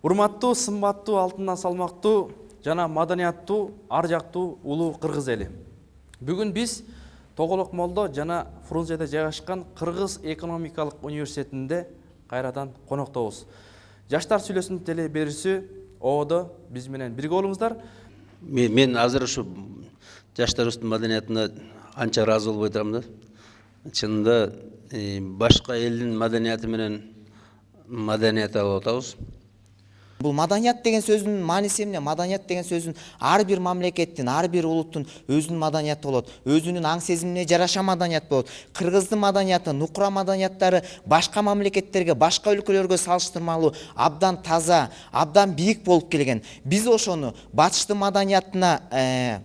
Урматтуу, сымбаттуу, алтындан салмактуу жана маданияттуу, ар жактуу улуу кыргыз эли. Бүгүн биз Тоголок Молдо жана Фрунзеде жайгашкан Кыргыз экономикалык университетинде кайрадан коноктобуз. Жаштар сүйлөсүнүн теле берүүсү ООдо биз менен бирге болуңуздар. Мен азыр ушу жаштарыбыздын маданиятына анча ыраазы болбой турам да. Чынында башка элдин маданияты менен маданият алып атабыз. Бул маданият деген сөзүнүн мааниси эмне? Маданият деген сөзүн ар бир мамлекеттин, ар бир улуттун өзүнүн маданияты болот. Өзүнүн аң сезимине жараша маданият болот. Кыргыздын маданияты, нукура маданияттары башка мамлекеттерге, башка өлкөлөргө салыштырмалуу абдан таза, абдан бийик болуп келген. Биз ошону батыштын маданиятына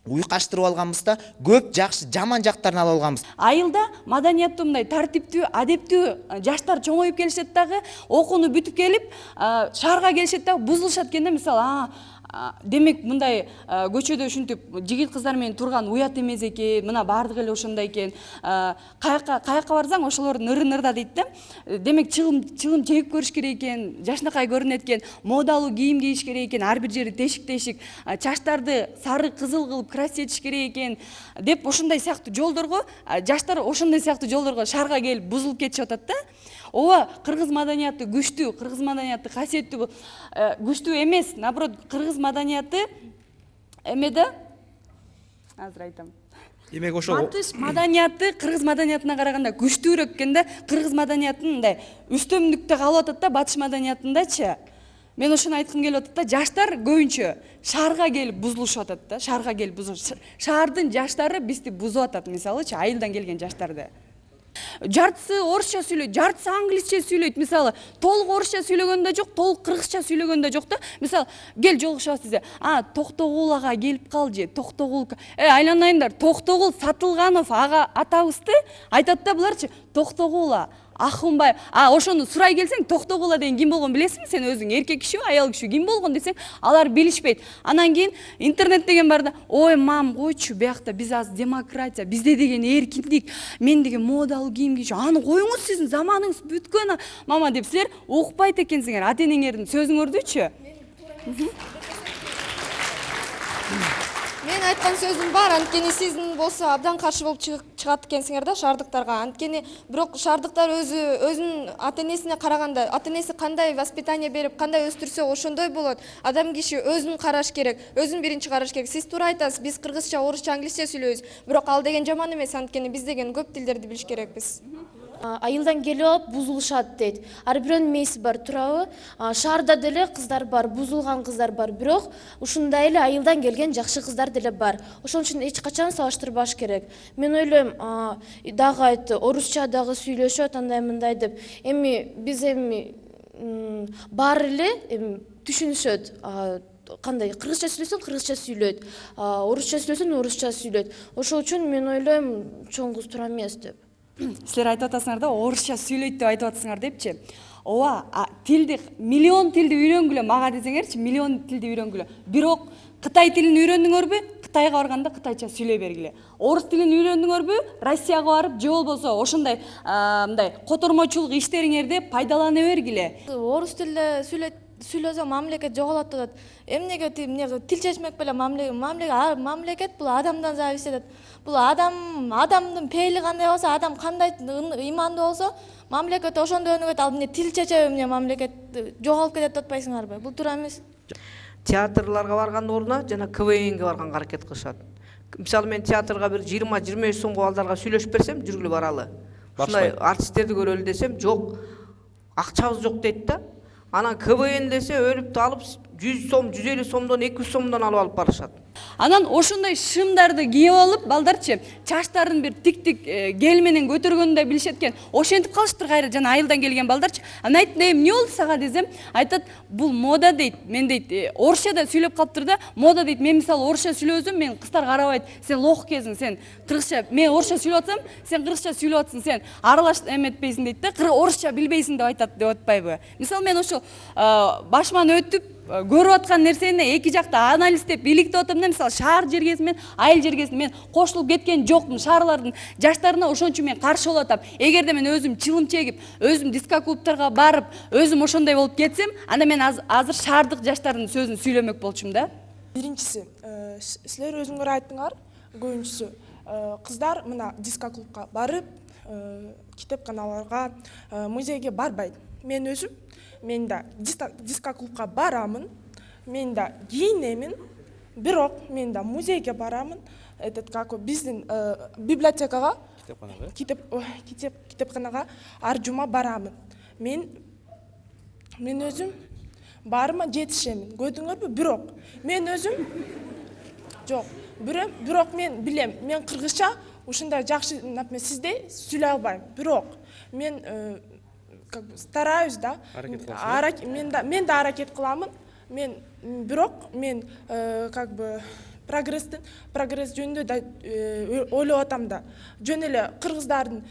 уйкаштырып алганбыз да, көп жакшы, жаман жактарын алып алганбыз. Айылда маданияттуу мындай тартиптүү, адептүү жаштар чоңоюп келишет дагы, окууну бүтүп келип, шаарга келишет дагы бузулушат экен да, мисалы, демек мындай көчөдө ушинтип жигит кыздар менен турган уят эмес экен, мына баардык эле ошондой экен. Каяка барсаң ошолордун ыры-нырда дейт да. Демек чыгым чегип көрүш керек экен, жашнакай көрүнөт экен, модалуу кийим кийиш керек экен, ар бир жери тешик-тешик, чачтарды сары кызыл кылып краситиш керек экен деп ошондой сыяктуу жолдорго, жаштар ошондой сыяктуу жолдорго шаарга келип бузулуп кетишип атат да. Ооба, кыргыз маданияты күчтүү, кыргыз маданияты касиеттүү, күчтүү эмес, наоборот, кыргыз маданияты эмеде азыр айтам. Демек ошо Батыш маданияты кыргыз маданиятына караганда күчтүүрөөк экен да. Кыргыз маданиятын мындай үстөмдүктө калып атат да, батыш маданиятындачы. Мен ошону айткым келип атат да, жаштар көбүнчө шаарга келип бузулушуп атат да, шаарга келип бузулуш. Шаардын жаштары бизди бузуп атат, мисалычы, айылдан келген жаштарды. Жартысы орусча сүйлөйт, жартысы англисче сүйлөйт. Мисалы, толук орусча сүйлөгөн да жок, толук кыргызча сүйлөгөн да жок да. Мисалы, кел жолугушабыз десе, Токтогул ага келип калжы, Токтогул. Айланайындар, Токтогул Сатылганов ага атабызды айтат да буларчы, Токтогула Ахунбай. Ошону сурай келсең, Токтогула деген ким болгон билесиңби? Сен өзүң эркек кишиби, аял кишиби ким болгон десең, алар билишпейт. Анан кийин интернет деген бар да, ой, мам, койчу, биякта биз аз демократия, бизде деген эркиндик, мен деген модалуу кийим кийчү. Аны коюңуз, сиздин заманыңыз бүткөн, мама деп силер укпайт экенсиңер. Ата-энеңердин сөзүңөрдүчү. Мен айткан сөзүм бар, анткени сиздин болсо абдан каршы болуп чыгат экенсиңер да шаардыктарга. Анткени бирок шаардыктар өзүнүн ата-энесине караганда, ата-энеси кандай воспитание берип, кандай өстүрсө ошондой болот. Адам киши өзүн караш керек, өзүн биринчи караш керек. Сиз туура айтасыз, биз кыргызча, орусча, англисче сүйлөйбүз. Бирок ал деген жаман эмес, анткени биз деген көп тилдерди билиш керекпиз. Айылдан келип алып бузулушат дейт. Ар бирөөнүн мээси бар, туурабы? Шаарда деле кыздар бар, бузулган кыздар бар, бирок ушундай эле айылдан келген жакшы кыздар деле бар. Ошон үчүн эч качан салыштырбаш керек. Мен ойлойм, дагы айтты, орусча дагы сүйлөшөт, андай мындай деп. Эми биз баары эле түшүнүшөт. Кандай кыргызча сүйлөсөң кыргызча сүйлөйт, орусча сүйлөсөң орусча сүйлөйт. Ошол үчүн мен ойлойм, чоң кыз туура эмес деп. Силер айтып атасыңар да, орусча сүйлөйт деп айтып атасыңар депчи. Ооба, тилди, миллион тилди үйрөнгүлө мага десеңерчи, миллион тилди үйрөнгүлө. Бирок Кытай тилин үйрөндүңөрбү? Кытайга барганда кытайча сүйлөй бергиле. Орус тилин үйрөндүңөрбү? Россияга барып, же болбосо ошондой мындай котормочулук иштериңерде пайдалана бергиле. Орус тилде сүйлөсөң мамлекет жоголот атат. Эмнеге тил чечмек беле мамлекет бул адамдан зависит этет. Бул адамдын пейили кандай болсо, адам кандай имандуу болсо, мамлекет ошондой өнүгөт. Ал эмне тил чечеби, эмне мамлекет жоголуп кетет деп атпайсыңарбы? Бул туура эмес. Театрларга барган ордуна жана КВНге барганга аракет кылышат. Мисалы мен театрга бир 20-25 сомго балдарга сүйлөшүп берсем, жүргүлө баралы. Ушундай артисттерди көрөлү десем, жок. Акчабыз жок дейт да. Анан КВН десе өлүп алып 100 сом, 150 сомдон 200 сомдон алып барышат. Анан ошондой шымдарды кийип алып, балдарчы, чачтарын бир тик-тик гель менен көтөргөндө билишет экен. Ошентип калыштыр кайра жана айылдан келген балдарчы. Анан айттым, эмне болду сага десем, айтат, бул мода дейт. Мен дейт, орусчада сүйлөп калыптыр да, мода дейт. Мен мисалы орусча сүйлөсөм, мен кыздар карабайт. Сен лох кезиң, сен кыргызча, мен орусча сүйлөп атсам, сен кыргызча сүйлөп атсың, сен аралаш эметпейсиң дейт да. Орусча билбейсиң деп айтат деп атпайбы? Мисалы мен ошо башыман өтүп көрүп аткан нерсени эки жакта анализдеп иликтеп атам да, анда мисалы шаар жергесин менен айыл жергесин мен кошулуп кеткен жокмун. Шаарлардын жаштарына ошон үчүн мен каршы болуп атам. Эгерде мен өзүм чылым чегип, өзүм диско клубтарга барып, өзүм ошондой болуп кетсем, анда мен азыр шаардык жаштардын сөзүн сүйлөмөк болчумун да. Биринчиси, силер өзүңөр айттыңар, көбүнчүсү кыздар мына диско клубка барып, китепканаларга, музейге барбайт. Мен өзүм, мен да диско клубка барамын, мен да кийинемин, бирок мен да музейге барамын, биздин библиотекага, китепканага ар жума барамын. Мен өзүм барыма жетишемин, көрдүңөрбү? Бирок мен өзүм жок, бирок мен билем, мен кыргызча ушундай жакшы, например, сиздей сүйлөй албайм. Бирок мен как бы стараюсь, да, мен да аракет кыламын. Бирок мен как бы прогресс жөнүндө да ойлоп атам да. Жөн эле кыргыздардын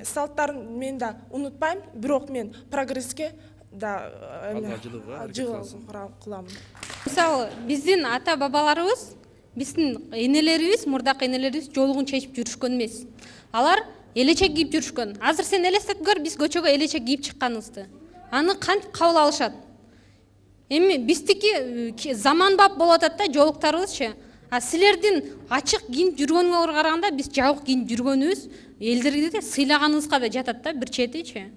салттарын мен да унутпайм, бирок мен прогресске да кыламын. Мисалы, биздин ата бабаларыбыз, биздин энелерибиз, мурдакы энелерибиз жолугун чечип жүрүшкөн эмес. Алар элечек кийип жүрүшкөн. Азыр сен элестеп көр, биз көчөгө элечек кийип чыкканыбызды. Аны кантип кабыл алышат? Эми биздики заманбап болуп атат да жолуктарыбызчы. А силердин ачык кийинип жүргөнүңөргө караганда биз жабык кийинип жүргөнүбүз элдерге сыйлаганыбызга да жатат да бир четичи.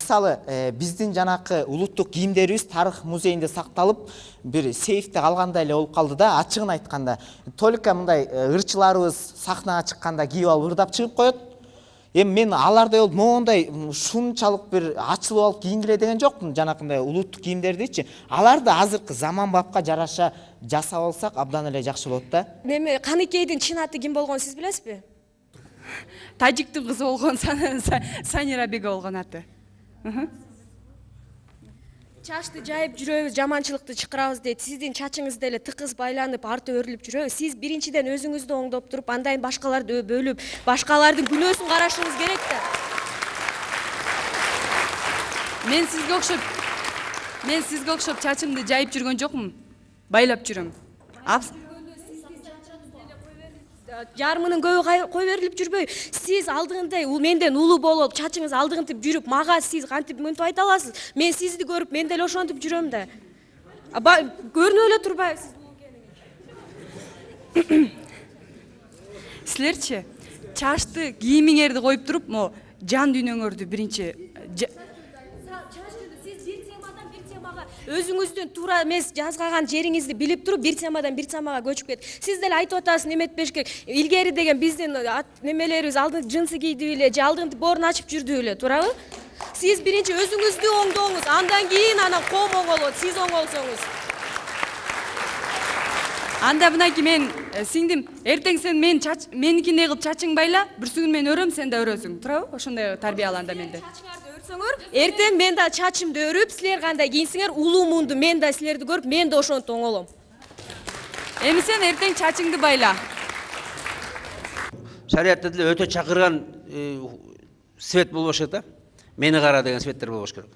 Мисалы, биздин жанакы улуттук кийимдерибиз тарых музейинде сакталып, бир сейфте калгандай эле болуп калды да, ачыгын айтканда. Только мындай ырчыларыбыз сахнага чыкканда кийип алып ырдап чыгып коет. Эми мен алардай болуп моундай шунчалык бир ачылып алып кийингиле деген жокмун, жанакындай улуттук кийимдердичи. Аларды азыркы заманбапка жараша жасап алсак абдан эле жакшы болот да. Эми Каныкейдин чын аты ким болгонун сиз билесизби? Тажиктин кызы болгон Санира Беге болгон аты. Чачты жайып жүрөбүз, жаманчылыкты чакырабыз дейт. Сиздин чачыңыз деле тыкыз байланып, арты өрүлүп жүрөбүз. Сиз биринчиден өзүңүздү оңдоп туруп, андан башкаларды бөлүп, башкалардын күнөөсүн карашыңыз керек да. Мен сизге окшоп чачымды жайып жүргөн жокмун. Байлап жүрөм. Жарымынын көбү кой берилип жүрбөй. Сиз алдыңындай менден улуу болуп, чачыңыз алдыңынтип жүрүп, мага сиз кантип мынтип айта аласыз? Мен сизди көрүп, мен деле ошентип жүрөм да. Көрүнүп эле турбайбы сиз? Силерчи чачты кийимиңерди коюп туруп, мо жан дүйнөңөрдү биринчи өзүңүздүн туура эмес жазгаган жериңизди билип туруп, бир темадан бир темага көчүп кет. Сиз деле айтып атасыз, неметпеш керек. Илгери деген биздин немелерибиз алдын жынсы кийди эле, же алдын боорун ачып жүрдү эле, туурабы? Сиз биринчи өзүңүздү оңдоңуз, андан кийин анан коом оңолот, сиз оңолсоңуз. Анда мынакей мен сиңдим, эртең сен меникиндей кылып чачың байла, бүрсүгүн мен өрөм, сен да өрөсүң, туурабы? Ошондой тарбияланда менде. Эртең мен да чачымды өрүп, силер кандай кийинсиңер, улуумунду мен да силерди көрүп, мен да ошентип оңолом. Эми сен эртең чачыңды байла. Шариатта деле өтө чакырган свет болбош керек да. Мени кара деген светтер болбош керек.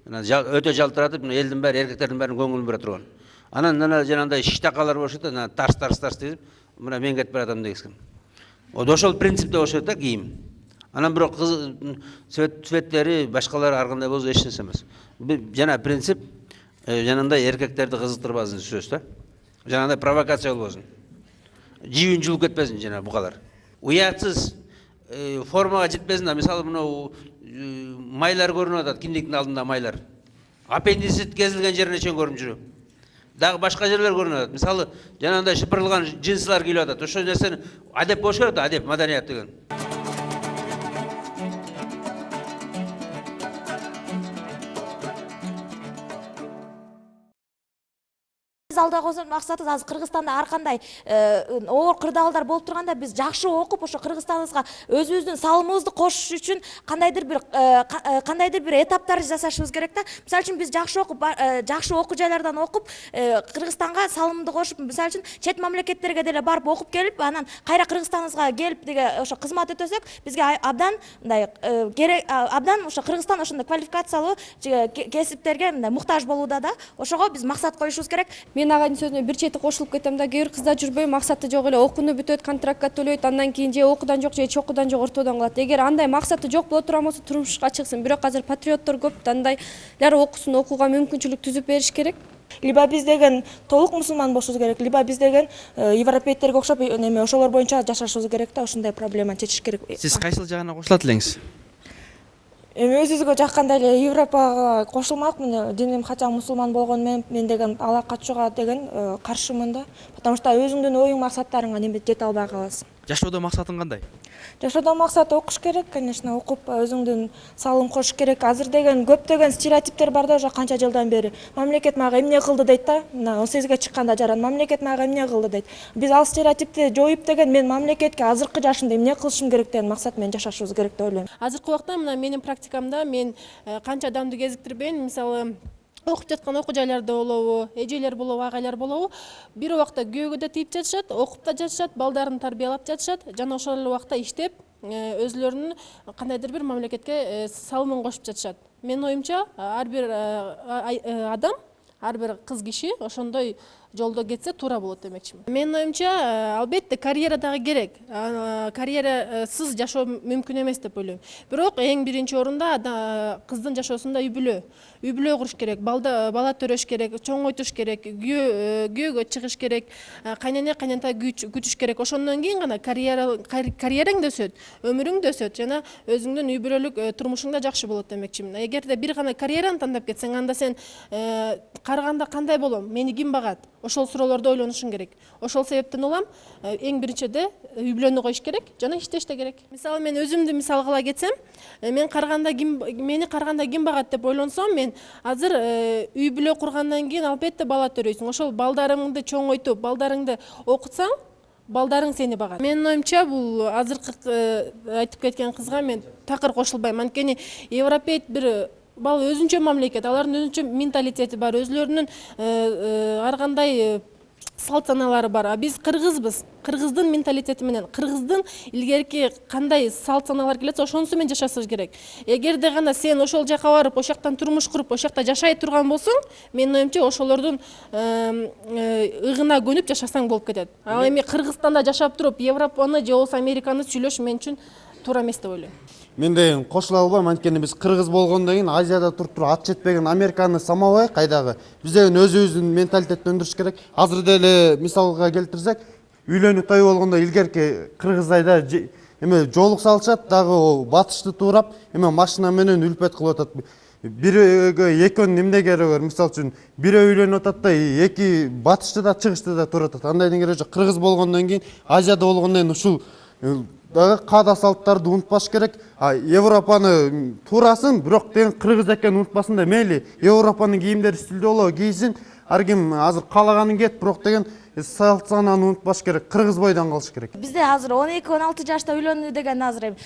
Өтө жалтыратып, элдин баары, эркектердин баарынын көңүлүн бура турган. Анан жанагындай штакалар болуш керек да, тарс деп, мына мен кетип баратам дегенсин. Ошол принципте болуш керек да кийим. Анан бирок цветтери башкалары ар кандай болсо эч нерсе эмес. Жана принцип жанагындай эркектерди кызыктырбасын сөз да. Жанагындай провокация болбосун. Жибин жулуп кетпесин жана бугалар. Уятсыз формага жетпесин да. Мисалы мына майлар көрүнүп атат, киндиктин алдында майлар. Аппендицит кезилген жерине чейин көрүнүп жүрөт. Дагы башка жерлер көрүнүп атат. Мисалы жанагындай шыпырылган джинсылар кийип атат. Ошол нерсени адеп болуш керек да, адеп, маданият деген. Алда койгон максатыбыз азыр Кыргызстанда ар кандай оор кырдаалдар болуп турганда биз жакшы окуп, ошо Кыргызстаныбызга өзүбүздүн салымыбызды кошуш үчүн кандайдыр бир этаптар жасашыбыз керек да. Мисалы үчүн биз жакшы окуп, жакшы окуу жайлардан окуп, Кыргызстанга салымды кошуп, мисалы үчүн чет мамлекеттерге деле барып окуп келип, анан кайра Кыргызстаныбызга келип деге ошо кызмат өтөсөк, бизге абдан мындай керек, абдан ошо Кыргызстан ошондой квалификациялуу кесиптерге мындай муктаж болууда да. Ошого биз максат коюшубуз керек. мен агайдын сөзүнө бир чети кошулуп кетем да, кээ бир кыздар жүрбөй максаты жок эле окууну бүтөт, контрактка төлөйт, андан кийин же окуудан жок же эч окуудан жок ортодон калат. Эгер андай максаты жок боло турган болсо турмушка чыксын. Бирок азыр патриоттор көп, андайлар окусын, окууга мүмкүнчүлүк түзүп бериш керек. Либо биз деген толук мусулман болушубуз керек, либо биз деген европейттерге окшоп неме ошолор боюнча жашашыбыз керек да, ушундай проблеманы чечиш керек. Сиз кайсыл жагына кошулат элеңиз? Эми өзүбүзгө жаккандай эле Европага кошулмакмын. Диним качан мусулман болгону менен мен деген ала качууга деген каршымын да. Потому что өзүңдүн оюң максаттарыңа неме жете албай каласың. Жашоодо максатың кандай? Жашоодо максат окуш керек, конечно, окуп өзүңдүн салым кошуш керек. Азыр деген көптөгөн стереотиптер бар да, уже канча жылдан бери. Мамлекет мага эмне кылды дейт да. Мына 18ге чыкканда жаран мамлекет мага эмне кылды дейт. Биз ал стереотипти жоюп деген мен мамлекетке азыркы жашымда эмне кылышым керек деген максат менен жашашыбыз керек деп ойлойм. Азыркы убакта мына менин практикамда мен канча адамды кезиктирбейин, мисалы окуп жаткан окуу жайларда болобу, эжелер болобу, агайлар болобу, бир убакта күйөөгө да тийип жатышат, окуп да жатышат, балдарын тарбиялап жатышат, жана ошол эле убакта иштеп, өзүлөрүнүн кандайдыр бир мамлекетке салымын кошуп жатышат. Менин оюмча, ар бир адам, ар бир кыз киши ошондой жолдо кетсе туура болот демекчимин. Менин оюмча, албетте карьера дагы керек. Карьерасыз жашоо мүмкүн эмес деп ойлойм. Бирок эң биринчи орунда кыздын жашоосунда үй бүлө куруш керек, бала төрөш керек, чоңойтуш керек, күйөөгө чыгыш керек, кайнене кайнентай күтүш керек. Ошондон кийин гана карьераң да өсөт, өмүрүң да өсөт жана өзүңдүн үй бүлөлүк турмушуң да жакшы болот демекчимин. Эгерде бир гана карьераны тандап кетсең, анда сен карыганда кандай болом, мени ким багат? Ошол суроолорду ойлонушуң керек. Ошол себептен улам эң биринчиде үй бүлөнү коюш керек жана иштеш да керек. Мисалы мен өзүмдү мисал кыла кетсем, мени карыганда ким багат деп ойлонсом, мен азыр үй бүлө кургандан кийин албетте бала төрөйсүң. Ошол балдарыңды чоңойтуп, балдарыңды окутсаң, балдарың сени багат. Менин оюмча, бул азыркы айтып кеткен кызга мен такыр кошулбайм. Анткени европейт бир бал өзүнчө мамлекет, алардын өзүнчө менталитети бар, өзүлөрүнүн ар кандай салт саналары бар. Биз кыргызбыз. Кыргыздын менталитети менен, кыргыздын илгерки кандай салт саналар келетсе, ошонусу менен жашашыбыз керек. Эгерде гана сен ошол жака барып, ошол жактан турмуш куруп, ошол жакта жашай турган болсоң, менин оюмча ошолордун ыгына көнүп жашасаң болуп кетет. Ал эми Кыргызстанда жашап туруп, Европаны же болбосо Американы сүйлөш мен үчүн туура эмес деп ойлойм. Мен деген кошула албайм, анткени биз кыргыз болгондон кийин Азияда туруп ат жетпеген Американы самабай кайдагы. Биз деген өзүбүздүн менталитетти өндүрүш керек. Азыр деле мисалга келтирсек, үйлөнүү той болгондо илгерки кыргыздайда эме жолук салышат, дагы батышты туурап, эме машина менен үлпөт кылып атат. Бирөөгө экөөнүн эмне кереги бар? Мисалы үчүн бирөө үйлөнүп атат да, эки батышты да чыгышты да туруп атат. Андайдын кереги жок. Кыргыз болгондон кийин, Азияда болгондон кийин ушул дагы каада салттарды унутпаш керек. Европаны туурасын, бирок деген кыргыз экенин унутпасын да. Мейли Европанын кийимдери стилдүү болобу кийсин, ар ким азыр каалаганын кийет, бирок деген салт санааны унутпаш керек. Кыргыз бойдон калыш керек. Бизде азыр 12-16 жашта үйлөнүү деген азыр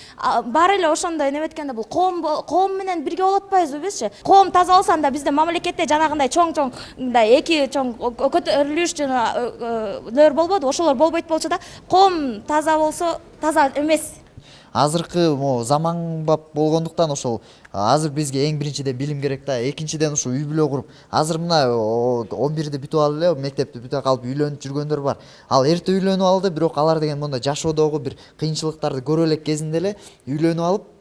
баары эле ошондой неметкенде бул коом менен бирге болуп атпайбызбы бизчи? Коом таза болсо анда бизде мамлекетте жанагындай чоң мындай эки чоң көтөрүлүш жаналөр болбоду, ошолор болбойт болчу да. Коом таза болсо таза эмес. Азыркы заманбап болгондуктан ошол азыр бизге эң биринчиден билим керек да, экинчиден ушу үй бүлө куруп. Азыр мына 11-ди бүтүп алып эле, мектепти бүтүп калып үйлөнүп жүргөндөр бар. Ал эрте үйлөнүп алды, бирок алар деген монда жашоодогу бир кыйынчылыктарды көрө элек кезинде эле үйлөнүп алып,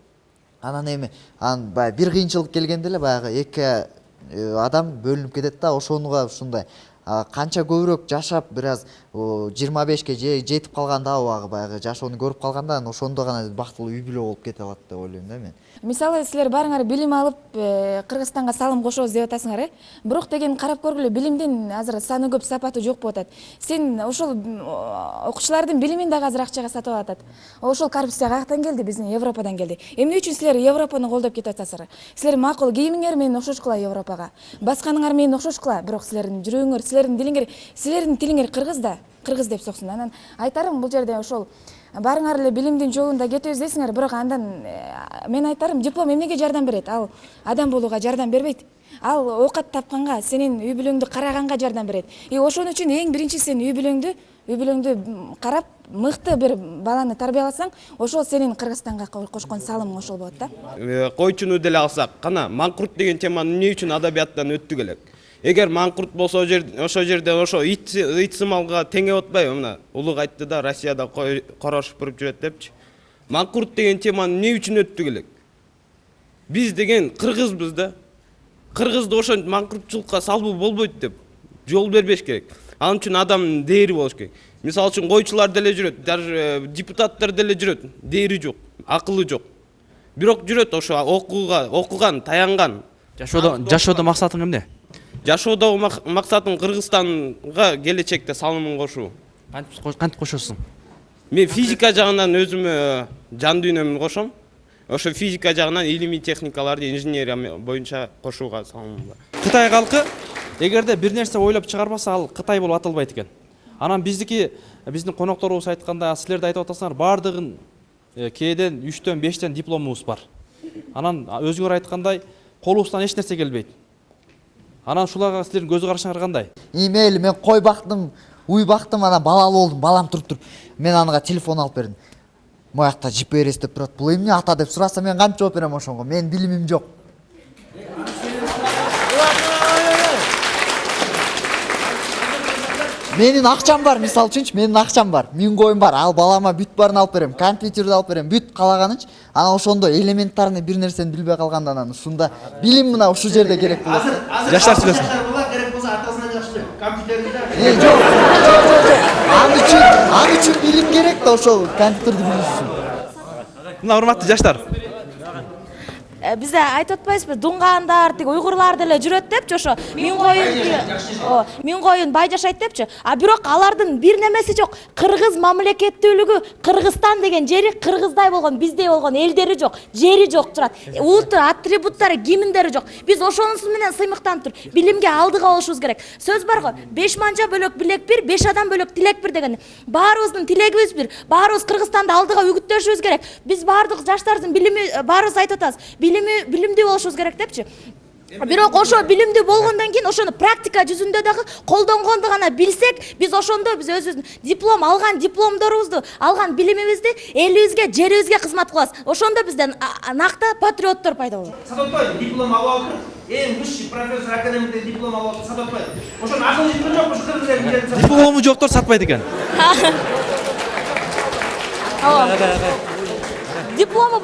анан эми баягы бир кыйынчылык келгенде эле баягы эки адам бөлүнүп кетет да, ошонуга ушундай канча көбүрөөк жашап, бир аз 25ке жетип калганда баягы жашоону көрүп калганда, ошондо гана бактылуу үй бүлө болуп кете алат деп ойлойм да мен. Мисалы силер барыңар билим алып Кыргызстанга салым кошобуз деп атасыңар, бирок деген карап көргүлө, билимдин азыр саны көп, сапаты жок болуп атат. Сен ошол окуучулардын билимин дагы азыр акчага сатып атат. Ошол коррупция каяктан келди? Биздин Европадан келди. Эмне үчүн силер Европаны колдоп кетип атасыздар? Силер макул кийимиңер менен окшошкула Европага, басканыңар менен окшошкула, бирок силердин жүрөгүңөр, силердин тилиңер кыргыз да, кыргыз деп соксун. Анан айтарым, бул жерде ошол барыңар эле билимдин жолунда кетебиз десиңер, бирок андан мен айтарым, диплом эмнеге жардам берет? Ал адам болууга жардам бербейт. Ал оокат тапканга, сенин үй бүлөңдү караганга жардам берет. Ошон үчүн эң биринчи сен үй бүлөңдү карап, мыкты бир баланы тарбияласаң, ошол сенин Кыргызстанга кошкон салымың ошол болот да. Койчуну деле алсак, кана маңкурт деген теманы эмне үчүн адабияттан өттүк элек? Эгер маңкурт болсо ошол жерде ошо ит сымалга теңеп атпайбы? Мына улуг айтты да, Россияда корошуп туруп жүрөт депчи. Маңкурт деген теманы эмне үчүн өттү элек? Биз деген кыргызбыз да. Кыргызды ошентип маңкуртчулукка салбуу болбойт деп жол бербеш керек. Ал үчүн адамдын дээри болуш керек. Мисалы үчүн койчулар деле жүрөт, даже депутаттар деле жүрөт, дээри жок, акылы жок. Бирок жүрөт ошо окуган, таянган. Жашоодо максатың эмне? Жашоодо максатым Кыргызстанга келечекте салымын кошуу. Кантип кошосуң? Мен физика жагынан өзүмө жан дүйнөмдү кошом. Ошо физика жагынан илимий техникаларды, инженерия боюнча кошууга салымым бар. Кытай калкы эгерде бир нерсе ойлоп чыгарбаса, ал Кытай болуп аталбайт экен. Анан биздин конокторубуз айтканда, силер да айтып атасыңар, бардыгын кээден 3төн 5тен дипломубуз бар. Анан өзүңөр айткандай, колубуздан эч нерсе келбейт. Анан шуларга силердин көз карашыңар кандай? Мейли, мен кой бактым, уй бактым, анан балалуу болдум, балам туруп. Мен анага телефон алып бердим. Моякта GPS деп турат. Бул эмне ата деп сураса, мен кантип жооп берем ошонго? Мен билимим жок. Менин акчам бар, мисалы үчүнчү, менин акчам бар. 1000 коюм бар. Ал балама бүт барын алып берем, компьютерди алып берем, бүт калаганынчы. Анан ошондо элементарный бир нерсени билбей калганда анан ушунда билим мына ушул жерде керек болот. Жаштар сүйлөсүн. Керек болсо атасынан жакшы компьютерди Жок. Аны үчүн билим керек да ошол компьютерди билиш үчүн. Мына урматтуу жаштар. Бизде айтып атпайсызбы, дуңгандар, тиги уйгурлар деле жүрөт депчи, ошо 1000 коюн бай жашайт депчи. А бирок алардын бир немеси жок. Кыргыз мамлекеттүүлүгү, Кыргызстан деген жери кыргыздай болгон, биздей болгон элдери жок, жери жок турат. Улуттуу атрибуттары, гимндери жок. Биз ошонусу менен сыймыктанып тур. Билимге алдыга болушубуз керек. Сөз бар го, 5 манжа бөлөк билек бир, 5 адам бөлөк тилек бир деген. Баарыбыздын тилегибиз бир. Баарыбыз Кыргызстанды алдыга үгүттөшүбүз керек. Биз баардык жаштардын билими, баарыбыз айтып атабыз. Билимдүү болушубуз керек депчи. Бирок ошо билимдүү болгондон кийин ошону практика жүзүндө дагы колдонгонду гана билсек, биз ошондо биз өзүбүздүн диплом алган дипломдорубузду, алган билимибизди элибизге, жерибизге кызмат кылабыз. Ошондо бизден накта патриоттор пайда болот. Садатбай диплом алып алып, эң высший профессор академиктен диплом алып алып, Садатбай. Ошону акыл жеткен жок, ошо кыргыз элинин. Диплому жоктор сатпайт экен. Диплому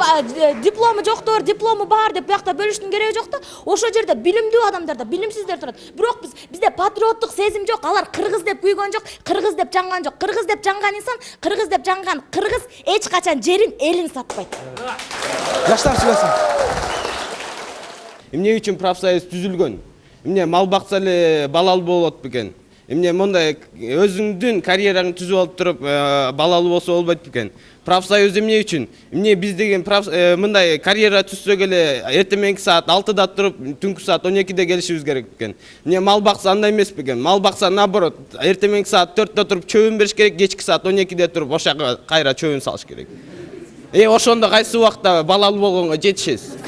жоктор, диплому бар деп биякта бөлүштүн кереги жок да. Ошо жерде билимдүү адамдар да, билимсиздер турат. Бирок бизде патриоттук сезим жок. Алар кыргыз деп күйгөн жок, кыргыз деп жанган жок. Кыргыз деп жанган инсан, кыргыз деп жанган кыргыз эч качан жерин, элин сатпайт. Жаштар сүйлөсүн. Эмне үчүн профсоюз түзүлгөн? Эмне мал бакса эле балалуу болот бекен? Эмне мындай өзүңдүн карьераңды түзүп алып туруп балалуу болсо болбойт бекен? Профсоюз эмне үчүн? Эмне биз деген мындай карьера түзсөк эле эртеменки саат 6-да туруп, түнкү саат 12-де келишибиз керек бекен? Эмне мал бакса андай эмес бекен? Мал бакса наоборот, эртеменки саат 4-да туруп чөбүн бериш керек, кечки саат 12-де туруп ошага кайра чөбүн салыш керек. Ошондо кайсы убакта балалуу болгонго жетишесиз?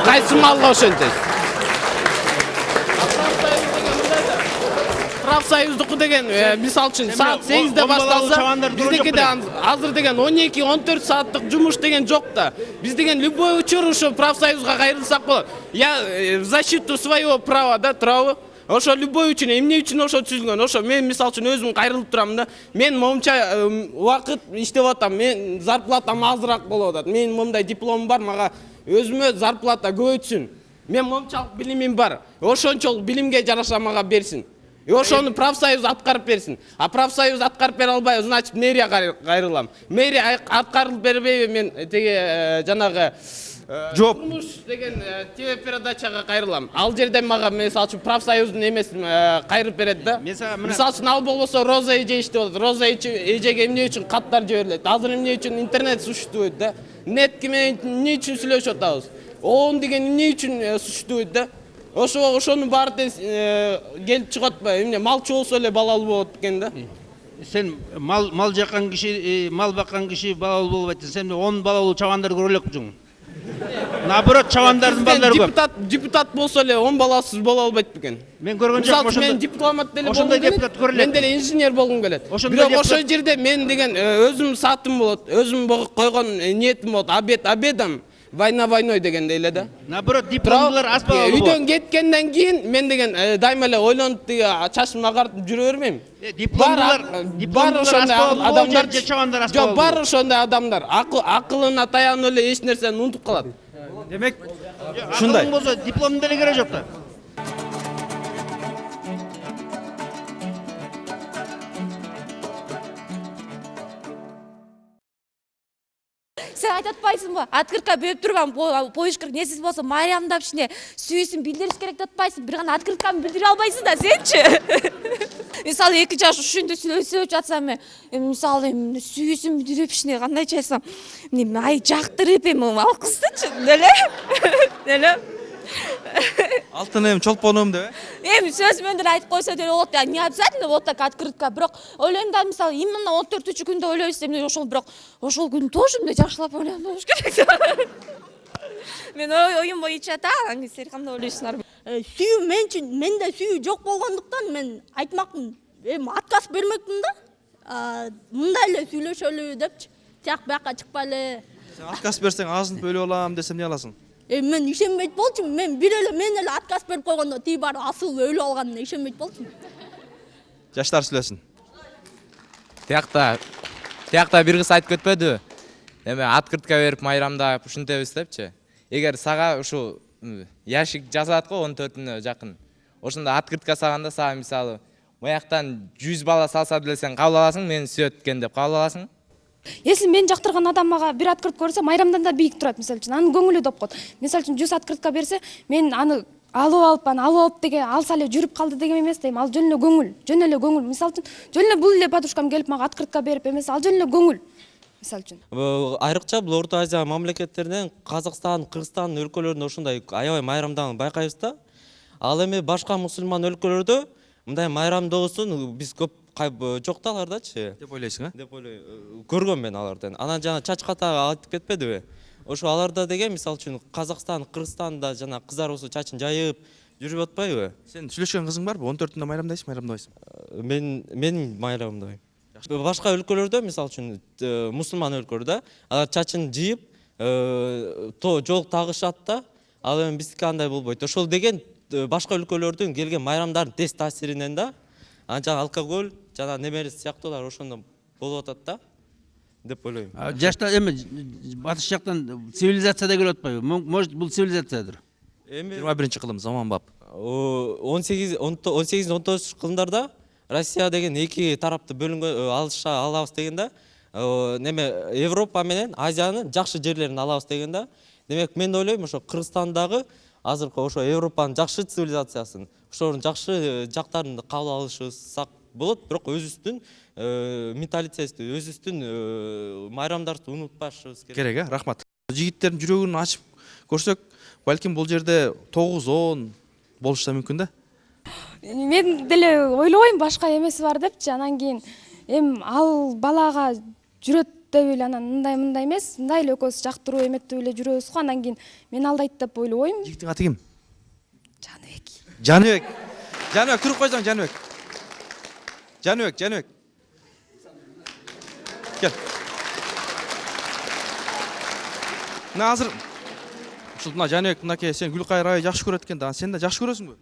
Кайсы малга ошентесиз? Профсоюздуку деген, мисалы үчүн, саат 8-де башталса, биздикиде азыр деген 12-14 сааттык жумуш деген жок да. Биз деген любой учур ошо профсоюзга кайрылсак болот. Я в защиту своего права, да, туурабы? Ошо любой үчүн, эмне үчүн ошо түзүлгөн? Ошо мен мисалы үчүн өзүм кайрылып турам да. Мен момча убакыт иштеп атам, мен зарплатам азыраак болуп атат. Мен момдай дипломум бар, мага өзүмө зарплата көбөйтсүн. Мен момчалык билимим бар. Ошончолук билимге жараша мага берсин. Ошону профсоюз аткарып берсин. А профсоюз аткарып бере албай, значит, мэрия кайрылам. Мэрия аткарылып бербейби, мен теге жанагы жооп деген телепередачага кайрылам. Ал жерде мага мисалы үчүн профсоюздун эмесин кайрып берет да. Мисалы үчүн ал болбосо Роза эже иштеп атат. Роза эжеге эмне үчүн каттар жиберилет? Азыр эмне үчүн интернет существует да? Нет менен эмне үчүн сүйлөшүп атабыз? Он деген эмне үчүн существует да? Ошонун баары келип чыгат атпайбы? Эмне малчы болсо эле балалуу болот экен да. Сен мал жаккан киши, мал баккан киши балалуу болбойт. Сен 10 балалуу чабандар көрө элексиң. Наоборот, чабандардын балдары көп. Депутат болсо эле 10 баласыз боло албайт бекен. Мен көргөн жокмун ошондой. Мен дипломат деле болгум келет. Мен деле инженер болгум келет. Бирок ошол жерде мен деген өзүм саатым болот. Өзүм койгон ниетим болот. Обедам. война войной дегендей эле да. Наоборот, дипломдулар аспабы болот. Үйдөн кеткенден кийин мен деген дайыма эле ойлонуп тиги чачымды агартып жүрө бермейм. Дипломдулар аспабы адамдар же чабандар аспабы. Жок, бар ошондой адамдар акылына таянып эле эч нерсени унутуп калат. Демек ушундай. Акылың болсо дипломдун деле кереги жок да. Сен айтып атпайсыңбы? Открытка берип турган поюш керек несиз болсо Мариямдап ишине сүйүүсүн билдириш керек деп атпайсың. Бир гана открытканы билдире албайсың да сенчи. Мисалы 2 жаш ушундай сүйлөшүп жатсам мен мисалы сүйүүсүн билдирип ишине кандайча айтсам, ай жактырып ал кыздычы деле. Деле. Алтыным, чолпонум деп. Сөз менен айтып койсо деле болот. Не обязательно вот так открытка, бирок ойлойм да мисалы именно 14-күндө ойлойсуз, мен ошол бирок ошол күнү тоже мындай жакшылап ойлонуп болуш керек. Мен оюм боюнча да, силер кандай ойлойсуңар? Сүйүү менде сүйүү жок болгондуктан мен айтмакмын. Отказ бермекмин да. Мындай эле сүйлөшөлү депчи. Тияк бияка чыкпай эле. Сен отказ берсең азын бөлүп алам десем не аласың? Мен ишенбейт болчумун. Мен мен эле отказ берип койгондо тиги баары асыл өлүп алганына ишенбейт болчумун. Жаштар сүйлөсүн. Тиякта бир кыз айтып кетпедиби? Эме открытка берип майрамдап ушинтебиз депчи. Эгер сага ушу ящик жасат го 14-үнө жакын. Ошондо открытка салганда сага мисалы мояктан 100 бала салса деле сен кабыл аласың, мени сүйөт экен деп кабыл аласың. Если мен жактырган адам мага бир открытка берсе, майрамдан да бийик турат, мисалы үчүн. Анын көңүлү доп коет. Мисалы үчүн 100 открытка берсе, мен аны алып алып деген алса эле жүрүп калды деген эмес дейм. Ал жөн эле көңүл. Мисалы үчүн жөн эле бул эле подружкам келип мага открытка берип эмес, ал жөн эле көңүл. Мисалы үчүн. Айрыкча бул Орто Азия мамлекеттеринен Казакстан, Кыргызстан өлкөлөрүндө ошондой аябай майрамдан байкайбыз да. Ал эми башка мусулман өлкөлөрдө мындай майрамдоосун биз көп жок да алардачы. Деп ойлойсуң, Деп ойлойм. Көргөм мен алардан. Анан жана чачката айтып кетпедиби? Ошо аларда деген мисалы үчүн Казакстан, Кыргызстанда жана кыздар болсо чачын жайып жүрүп атпайбы? Сен сүйлөшкөн кызың барбы? 14-үндө майрамдайсың, майрамдабайсың? Мен майрамдабайм. Башка өлкөлөрдө мисалы үчүн мусулман өлкөлөрдө алар чачын жыйып, жол тагышат да. Ал эми биздики андай болбойт. Ошол деген башка өлкөлөрдүн келген майрамдардын тез таасиринен да. Жана алкоголь, жана немери сыяктуулар ошондо болуп атат да деп ойлойм. Жаштар эми батыш жактан цивилизация да келип атпайбы? Может, бул цивилизациядыр. Эми 21-кылым заманбап. 18-19 кылымдарда Россия деген эки тарапты бөлүнгөн алабыз дегенде, неме Европа менен Азиянын жакшы жерлерин алабыз дегенде, демек мен ойлойм ошо Кыргызстандагы азыркы ошо Европанын жакшы цивилизациясын, ошонун жакшы жактарын кабыл алышсак болот, бирок өзүбүздүн менталитетти, өзүбүздүн майрамдарды унутпашыбыз керек. Рахмат. Жигиттердин жүрөгүн ачып көрсөк, балким бул жерде 9-10 болушу да мүмкүн да. Мен деле ойлобойм башка эмеси бар депчи. Анан кийин ал балага жүрөт деп эле анан мындай эмес, мындай эле экөөбүз жактыруу эметтеп эле жүрөбүз го. Анан кийин мен алдайт деп ойлобойм. Жигиттин аты ким? Жаныбек. Жаныбек, туруп койсоң Жаныбек. Жаныбек. Кел. Мына азыр ушул мына Жаныбек мынакей сен Гүлкайыр айы жакшы көрөт экен да. Сен да жакшы көрөсүңбү?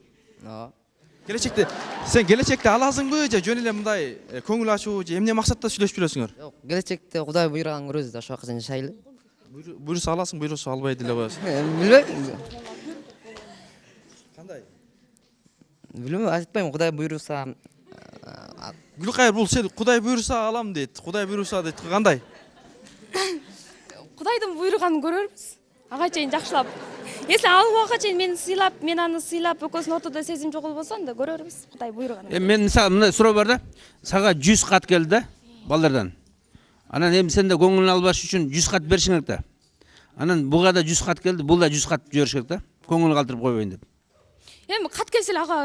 Келечекте сен аласыңбы же жөн эле мындай көңүл ачуу же эмне максатта сүйлөшүп жүрөсүңөр? Жок, келечекте Кудай буйруган көрөбүз да, ошол акчаны жашайлы. Буйруса аласың, буйруса албай деле коесуң. Билбейм. Кандай? Билбейм, айтпайм, Кудай буйруса. Гүлкайыр бул сен Кудай буйруса алам дейт. Кудай буйруса дейт. Кандай? Кудайдын буйруганын көрөрбүз. Ага чейин жакшылап. Если ал убакка чейин мени сыйлап, мен аны сыйлап, экөөбүздүн ортодо сезим жоготбосо, анда көрөрбүз. Кудай буйруганын. Мен мисалы мындай суроо бар да. Сага 100 кат келди да балдардан. Анан эми сен да көңүлүн албаш үчүн 100 кат беришиң керек да. Анан буга да 100 кат келди, бул да 100 кат жибериш керек да. Көңүл калтырып койбойн деп. Эми кат келсе эле ага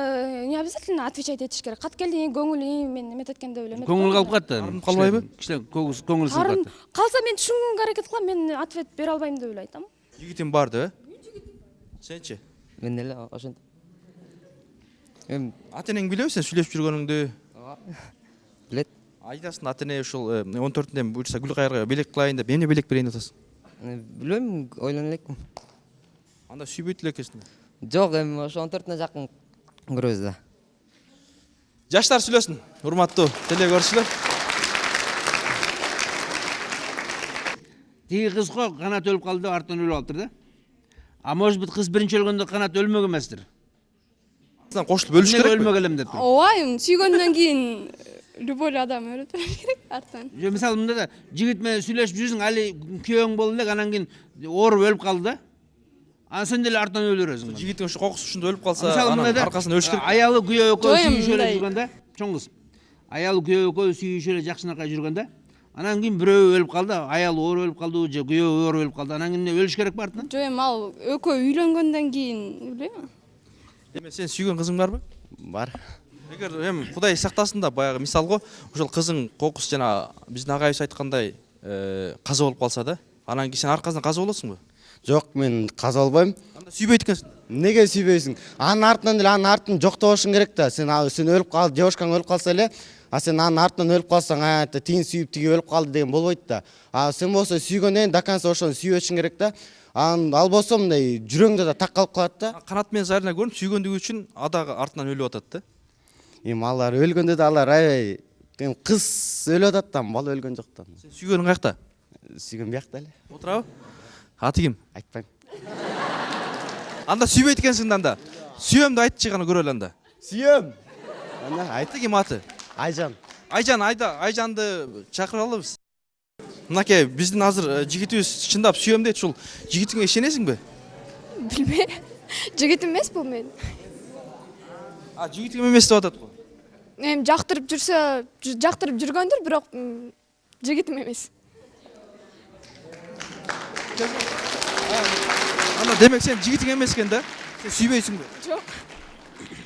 не обязательно отвечать этиш керек. Кат келди, көңүл мен эметкен деп эле. Көңүл калып калат да. Калбайбы? Кишилер көңүл сыйгат. Калса мен түшүнгөнгө аракет кылам, мен ответ бере албайм деп эле айтам. Жигитим бар да? Сенчи? Мен эле ошентип. Ата-энең билеби сен сүйлөшүп жүргөнүңдү? Билет. Айтасың ата-эне ушул 14-үндө буйруса Гүлкайырга белек кылайын деп, эмне белек берейин деп атасың? Билбейм, ойлоно элекмин. Анда сүйбөйт эле экенсиң. Жок, эми ошо 14-уна жакын көрөбүз да. Жаштар сүйлөсүн, урматтуу теле көрүүчүлөр. Тиги кыз го канат өлүп калды, артынан өлүп алыптыр да. А может быть кыз биринчи өлгөндө канат өлмөгөн эместир. Кошулуп өлүш керек. Өлмөгөн элем деп. Ооба, сүйгөндөн кийин любой адам өлөт керек артынан. Же мисалы мында да жигит менен сүйлөшүп жүрсүң, али күйөөң болду элек, анан кийин ооруп өлүп калды да. Анан сен деле артынан өлөрөсүң. Жигиттин ошо кокусу ушунда өлүп калса, анан аркасынан өлүш керек. Аялы күйөө экөө сүйүшүп эле жүргөн да. Чоң кыз. Аялы күйөө экөө сүйүшүп эле жакшынакай жүргөн да. Анан кийин бирөө өлүп калды, аял ооруп өлүп калды, же күйөө ооруп өлүп калды. Анан кийин өлүш керек бар артынан? Жок, эми ал экөө үйлөнгөндөн кийин, билбейм. Эми сен сүйгөн кызың барбы? Бар. Эгер эми Кудай сактасын да, баягы мисалга ошол кызың кокус жана биздин агайыбыз айткандай каза болуп калса да, анан кийин сен аркасынан каза болосуңбу? Жок, мен каза болбойм. Анда сүйбөйт экенсиң. Неге сүйбөйсүң? Анын артынан эле анын артын жоктошуң керек да. Сен өлүп кал, девушкаң өлүп калса эле, а сен анын артынан өлүп калсаң, тиги сүйүп тиги өлүп калды деген болбойт да. А сен болсо сүйгөндөн до конца ошону сүйөчүң керек да. Ал болсо мындай жүрөгүңдө да так калып калат да. Канат менен Зарина көрүнүп сүйгөндүгү үчүн ада артынан өлүп атат да. Эми алар өлгөндө да алар аябай кыз өлүп атат да, бала өлгөн жок да. Сен сүйгөнүң каякта? Сүйгөн биякта эле. Отурабы? Аты ким? Айтпайм. Анда сүйбөйт экенсиң да анда. Сүйөм деп айтчы гана көрөлү анда. Сүйөм. Анда Айты ким аты? Айжан. Айжан, Айжанды чакырып алабыз. Мынакей биздин азыр жигитибиз чындап сүйөм дейт, ушул жигитиңе ишенесиңби? Билбейм. Жигит эмес бул мен. А, жигитиң эмес деп атат го. Эми жактырып жүрсө, жактырып жүргөндүр, бирок жигитим эмес. Анда демек сен жигитиң эмес экен да? Сен сүйбөйсүңбү? Жок.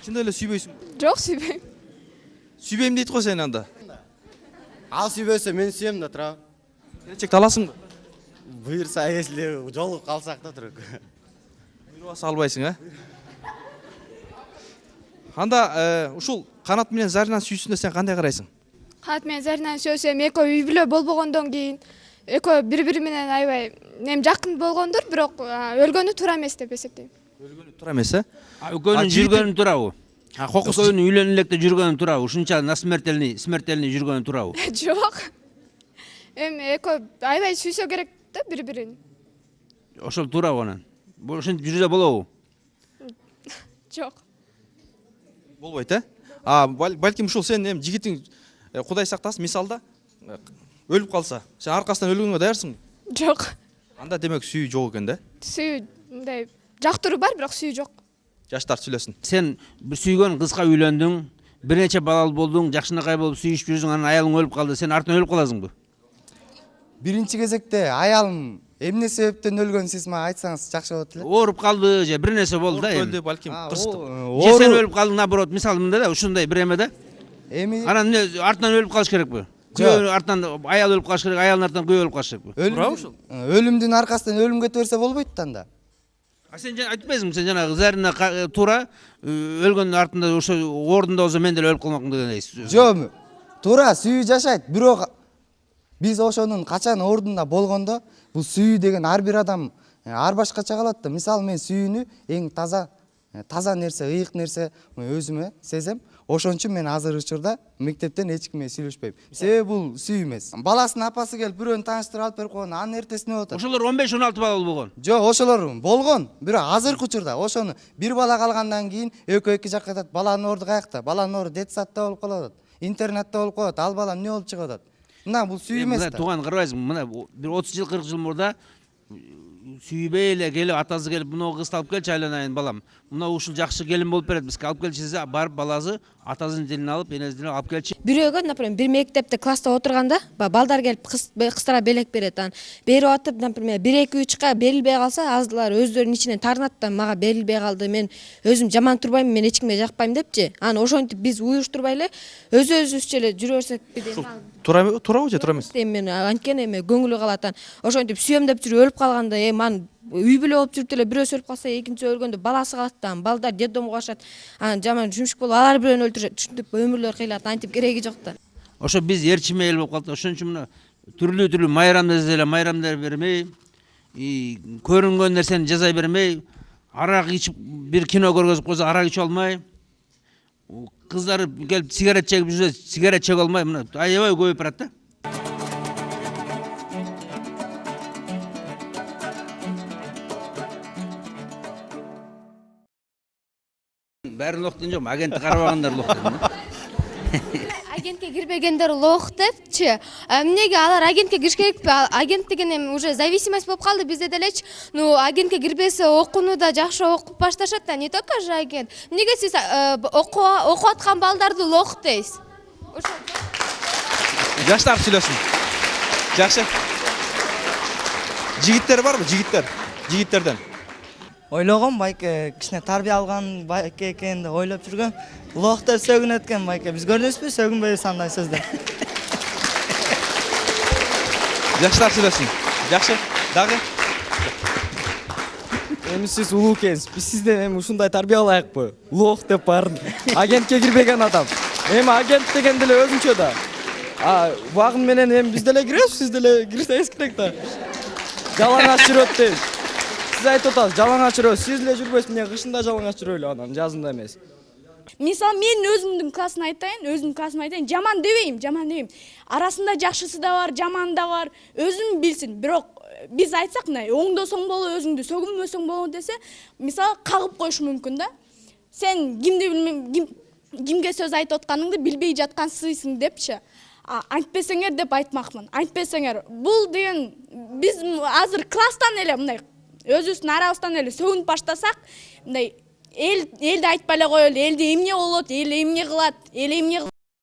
Чындап эле сүйбөйсүң? Жок, сүйбөйм. Сүйбөйм дейт го сен анда. Ал сүйбөсө мен сүйөм да, тура. Келечекте аласыңбы? Буйрса, если жолугуп калсак да, тура. Буйрубаса албайсың, а? Анда ушул Канат менен Заринанын сүйүүсүнө сен кандай карайсың? Канат менен Заринаны сүйсөм, экөө үй бүлө болбогондон кийин экөө бири-бири менен аябай жакын болгондур, бирок өлгөнү туура эмес деп эсептейм. Өлгөнү туура эмес, э? Экөөнүн жүргөнү туурабы? Кокус экөөнүн үйлөнүп электе жүргөнү туурабы? Ушунча смертельный жүргөнү туурабы? Жок. Эми экөө аябай сүйсө керек да бири-бирин. Ошол туурабы анан? Ушинтип жүрсө болобу? Жок. Болбойт, э? А балким ушул сен эми жигитиң Кудай сактасын, мисалда өлүп калса, сен аркасынан өлгөнгө даярсың? Жок. Анда демек сүйүү жок экен да? Сүйүү мындай жактыруу бар, бирок сүйүү жок. Жаштар сүйлөсүн. Сен бир сүйгөн кызга үйлөндүң, бир нече балалуу болдуң, жакшынакай болуп сүйүшүп жүрсүң, анан аялың өлүп калды. Сен артынан өлүп каласыңбы? Биринчи кезекте аялым эмне себептен өлгөнүн сиз мага айтсаңыз жакшы болот эле. Ооруп калды же бир нерсе болду да. Өлдү балким, кырсык. Же сен өлүп калдың, наоборот, мисалы мындай да, ушундай бир эме да. Эми анан артынан өлүп калыш керекпи? Күйөө артынан аял өлүп калыш керек, аялдын артынан күйөө өлүп калыш керекпи? Туурабы ушул? Өлүмдүн аркасынан өлүм кете берсе болбойт да анда. А сен айтпайсыңбы, сен жанагы Зарина туура өлгөндүн артында ошо ордунда болсо мен деле өлүп калмакмын дегендей. Жок, туура сүйүү жашайт, бирок биз ошонун качан ордунда болгондо бул сүйүү деген ар бир адам ар башкача калат да. Мисалы мен сүйүүнү эң таза нерсе, ыйык нерсе өзүмө сезем. Ошон үчүн мен азыр учурда мектептен эч ким менен сүйлөшпөйм. Себеби бул сүйүү эмес. Баласынын апасы келип бирөөнү тааныштырып алып берип койгон, анын эртесине болот. Ошолор 15-16 балалуу болгон. Жок, ошолор болгон. Бирок азыркы учурда ошону бир бала калгандан кийин экөө эки жакка кетет. Баланын орду каякта? Баланын орду детсадта болуп калат. Интернатта болуп калат. Ал бала эмне болуп чыгып атат? Мына бул сүйүү эмес да. Тууган карабайсыңбы? Мына бир 30 жыл 40 жыл мурда сүйбөй эле келип атасы келип мына кызды алып келчи айланайын балам. Мына ушул жакшы келин болуп берет, бизге алып келчи десе, барып баласы атасынын тилин алып, энесинин алып келчи. Бирөөгө, например, бир мектепте класста отурганда, балдар келип кыздара белек берет. Анан берип атып, например, 1-2-3ка берилбей калса, аздылар өздөрүнүн ичинен тарнат да, мага берилбей калды, мен өзүм жаман турбайм, мен эч кимге жакпайм депчи. Анан ошентип биз уюштурбай эле өзүбүзчө эле жүрө берсек дейм. Туурабы же туура эмес? Мен анткени эме көңүлү калат. Ошентип сүйөм деп жүрүп өлүп калганда, ман үй бүлө болуп жүрүп эле бирөөсү өлүп калса, экинчиси өлгөндө баласы калат да, балдар детдомго барышат. Анан жаман жумшук болуп, алар бирөөнү өлтүрүшөт. Ушинтип өмүрлөр кыйлат, антип кереги жок да. Ошо биз ээрчимей эле болуп калды. Ошон үчүн мына түрлүү майрамдар эле майрамдар бермей, көрінген нәрсені жаза бермей, арақ ішіп бір кино көргізіп қойса арақ ішіп алмай, қыздар келіп сигарет шегіп жүрсе сигарет шеге алмай, мына аябай көбейіп барады да. Бәрін лоқтен жоқ, агентті қарабағандар лоқтен. Агентке кирбегендер лох депчи. Эмнеге алар агентке кириш керекпи? Агент деген эми уже зависимость болуп калды бизде делечи. Ну, агентке кирбесе окуунуда жакшы окуп башташат да, не только же агент. Эмнеге сиз окуп аткан балдарды лох дейсиз? Жаштар сүйлөсүн. Жакшы. Жигиттер барбы? Жигиттерден. Ойлогом байке кичине тарбия алган байке экен деп ойлоп жүргөм. Лох деп сөгүнөт экен байке. Биз көрдүңүзбү сөгүнбөйбүз андай сөздө. Жаштар сүйлөсүн. Жакшы. Дагы. Эми сиз улуу экенсиз. Биз сизден эми ушундай тарбия алайыкпы? Лох деп барын. Агентке кирбеген адам. Эми агент деген деле өзүнчө да. Багым менен эми биз деле киребиз, сиз деле кирсеңиз керек да. Жалаңаш жүрөт дейт. Сиз айтып атасыз, жалаңаш жүрөт. Сиз эле жүрбөйсүз, эмне кышында жалаңаш жүрөлү анан, жазында эмес. Мисалы мен өзүмдүн классын айтайын, жаман дебейм. Арасында жакшысы да бар, жаманы да бар. Өзүн билсин. Бирок биз айтсак, оңдосоң боло, өзүңдү сөгүнбөсөң боло десе, мисалы кагып коюш мүмкүн да. Сен кимге сөз айтып атканыңды билбей жаткансың депчи. Айтпесеңер деп айтмакмын. Айтпесеңер. Бул деген биз азыр класстан эле мындай өзүбүздүн арабыздан эле сөгүнүп баштасак, мындай элди айтпай эле коелу, элде эмне болот, эл эмне кылат,